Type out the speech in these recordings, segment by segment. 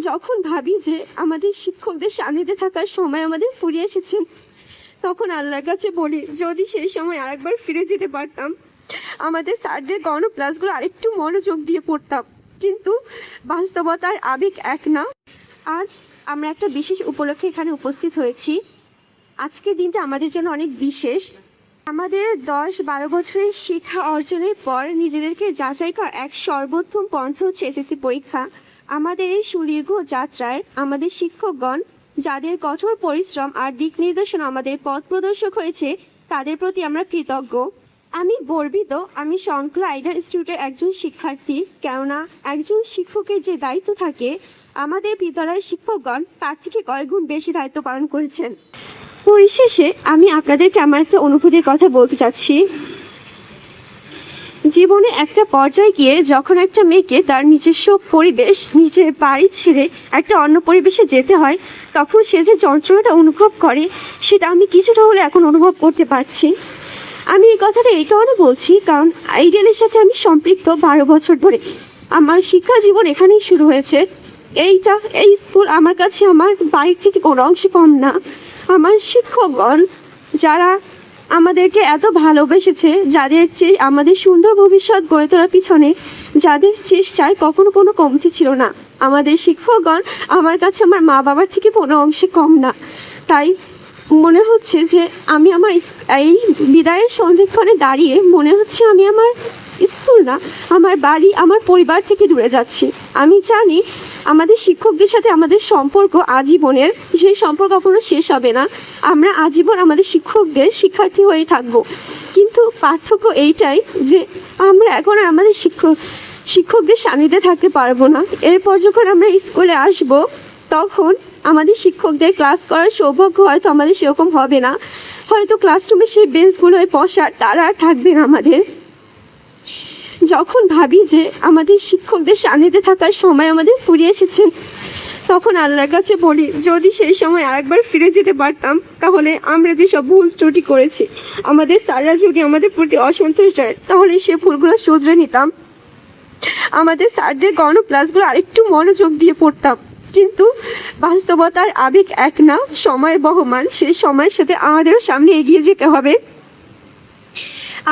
যখন ভাবি যে আমাদের শিক্ষকদের সান্নিধ্যে থাকার সময় আমাদের ফুরিয়ে এসেছে, তখন আল্লাহর কাছে বলি যদি সেই সময় আরেকবার ফিরে যেতে পারতাম, আমাদের স্যারদের গণন ক্লাসগুলো আরেকটু মনোযোগ দিয়ে পড়তাম। কিন্তু বাস্তবতার আবেগ এক না। আজ আমরা একটা বিশেষ উপলক্ষে এখানে উপস্থিত হয়েছি। আজকের দিনটা আমাদের জন্য অনেক বিশেষ। আমাদের 10-12 বছরের শিক্ষা অর্জনের পর নিজেদেরকে যাচাই করার এক সর্বোত্তম পন্থা হচ্ছে এসএসসি পরীক্ষা। আমাদের এই সুদীর্ঘ যাত্রায় আমাদের শিক্ষকগণ যাদের কঠোর পরিশ্রম আর দিক নির্দেশনা আমাদের পথ প্রদর্শক হয়েছে, তাদের প্রতি আমরা কৃতজ্ঞ। আমি গর্বিত আমি শঙ্কলা আইডিয়াল ইনস্টিটিউটের একজন শিক্ষার্থী, কেননা একজন শিক্ষকের যে দায়িত্ব থাকে আমাদের বিদ্যালয়ের শিক্ষকগণ তার থেকে কয়েক গুণ বেশি দায়িত্ব পালন করেছেন। পরিশেষে আমি আপনাদেরকে আমার যে অনুভূতির কথা বলতে চাচ্ছি। জীবনে একটা পর্যায়ে গিয়ে যখন একটা মেয়েকে তার নিজস্ব পরিবেশ, নিজের বাড়ি ছেড়ে একটা অন্য পরিবেশে যেতে হয়, তখন সে যে যন্ত্রণাটা অনুভব করে সেটা আমি কিছুটা হলে এখন অনুভব করতে পারছি। আমি এই কথাটা এই কারণে বলছি, কারণ আইডিয়ালের সাথে আমি সম্পৃক্ত 12 বছর ধরে। আমার শিক্ষা জীবন এখানেই শুরু হয়েছে। এই স্কুল আমার কাছে আমার বাড়ির থেকে কোনো অংশে কম না। আমার শিক্ষকগণ যারা আমাদেরকে এত ভালোবেসেছে, যাদের চেয়ে আমাদের সুন্দর ভবিষ্যৎ গড়ে তোলার পিছনে যাদের চেষ্টায় কখনো কোনো কমতি ছিল না, আমাদের শিক্ষকগণ আমার কাছে আমার মা বাবার থেকে কোনো অংশে কম না। তাই মনে হচ্ছে যে আমি আমার এই বিদায়ের সন্ধিক্ষণে দাঁড়িয়ে মনে হচ্ছে আমি আমার স্কুল না, আমার বাড়ি, আমার পরিবার থেকে দূরে যাচ্ছি। আমি জানি আমাদের শিক্ষকদের সাথে আমাদের সম্পর্ক আজীবনের, সেই সম্পর্ক কখনো শেষ হবে না। আমরা আজীবন আমাদের শিক্ষকদের শিক্ষার্থী হয়েই থাকবো। কিন্তু পার্থক্য এইটাই যে আমরা এখন আর আমাদের শিক্ষকদের সান্নিধ্যে থাকতে পারবো না। এরপর যখন আমরা স্কুলে আসব, তখন আমাদের শিক্ষকদের ক্লাস করার সৌভাগ্য হয়তো আমাদের সেরকম হবে না। হয়তো ক্লাসরুমে সেই বেঞ্চগুলোয় বসার তারা আর থাকবে না আমাদের। যখন ভাবি যে আমাদের শিক্ষকদের সান্নিধ্যে থাকার সময় আমাদের ফুরিয়ে এসেছে, তখন আল্লাহর কাছে বলি যদি সেই সময় আরেকবার ফিরে যেতে পারতাম, তাহলে আমরা যেসব ভুল ত্রুটি করেছি, আমাদের স্যাররা যদি আমাদের প্রতি অসন্তুষ্ট হয়, তাহলে সে ভুলগুলো শুধরে নিতাম। আমাদের স্যারদের গণন ক্লাসগুলো আরেকটু মনোযোগ দিয়ে পড়তাম। কিন্তু বাস্তবতার আবেগ এক না, সময় বহমান। সেই সময়ের সাথে আমাদেরও সামনে এগিয়ে যেতে হবে।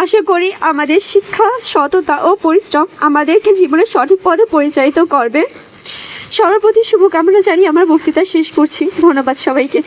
আশা করি আমাদের শিক্ষা, সততা ও পরিশ্রম আমাদেরকে জীবনের সঠিক পথে পরিচালিত করবে। সবার প্রতি শুভকামনা জানিয়ে আমার বক্তৃতা শেষ করছি। ধন্যবাদ সবাইকে।